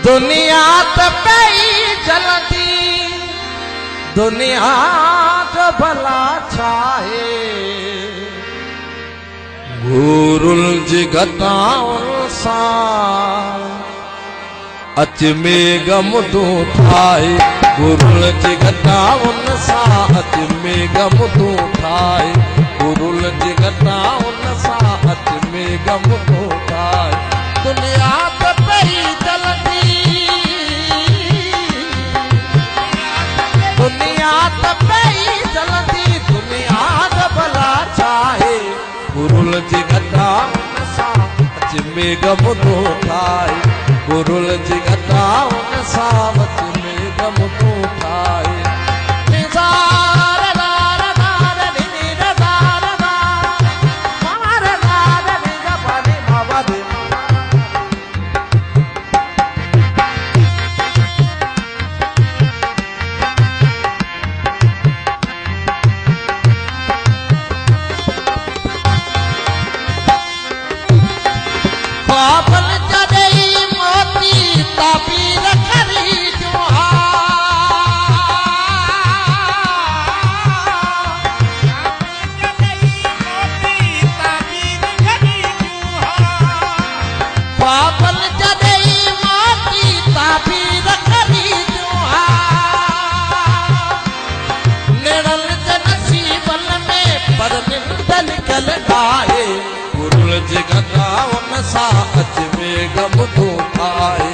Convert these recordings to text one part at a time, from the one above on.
दुनिया त पई जलती दुनिया जो भला छाए गुरुल जिगताउन सा अच में गम तू ठाए गुरुल जिगताउन सा अच में गम तू ठाए गुरुल जिगताउन सा अच में गम तू ठाए दुनिया त पई जलती दुनिया त पई जलती दुनिया जो भला छाए गुरुल जिगताउन सा अच में गम तू ठाए गुरुल जिगताउन सा अच में गम तू ठाए गुरुल जिगताउन सा अच में गम तू ठाए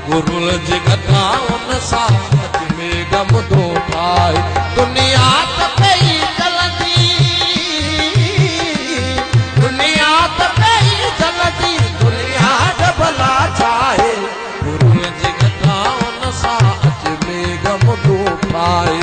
गुरुल जिगताउन सा अच में गम तू ठाए दुनिया त पई जलती दुनिया त पई जलती दुनिया जो भला छाए गुरुल जिगताउन सा अच में गम तू ठाए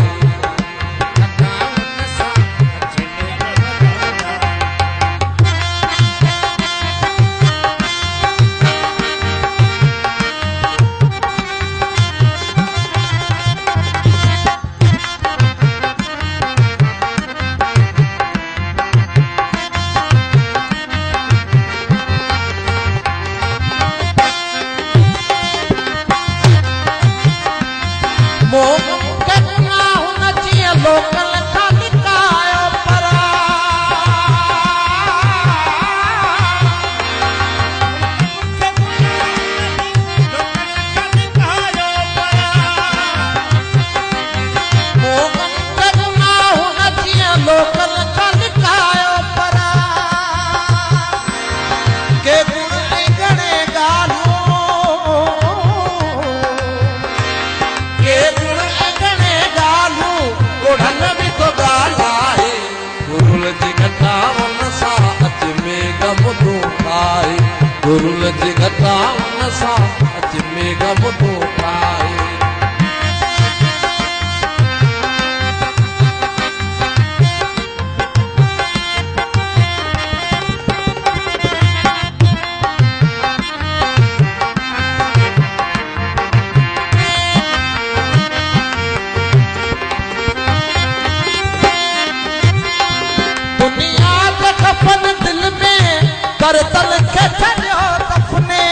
लोकल खालिकायो परा मोगन करुणा होना चाहिए लोकल खालिकायो परा के गुण गणे गालो के गुण गणे गालो ढल भी तो गाला है गुरुल जिगताउन सा अच में गम तू ठाए गुरुल जिगताउन सा अच में गम तू ठाए करतल के छड़ियो दफने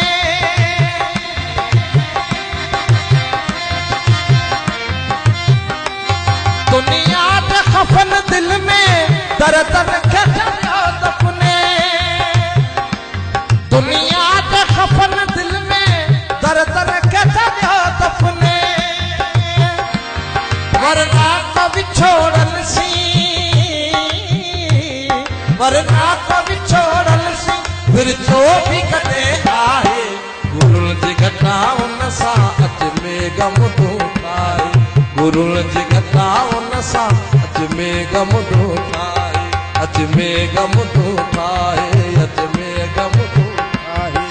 दुनिया के खफन दिल में करतल के छड़ियो दफने दुनिया के खफन दिल में करतल के छड़ियो दफने वरना को बिछोड़ल सी वरना को बिछोड़ल फिर जो भी कटे आए गुरुल जिगताउन सा अच में गम तू ठाए गुरुल जिगताउन सा अच में गम तू ठाए अच में गम तू ठाए अच में गम तू ठाए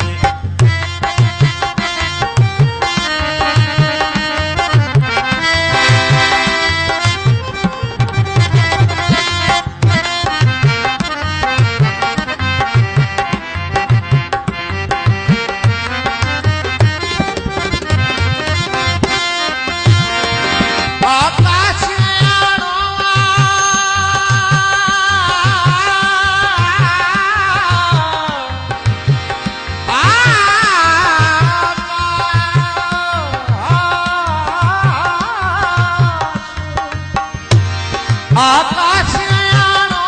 आकाश आयाणो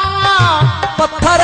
पत्थर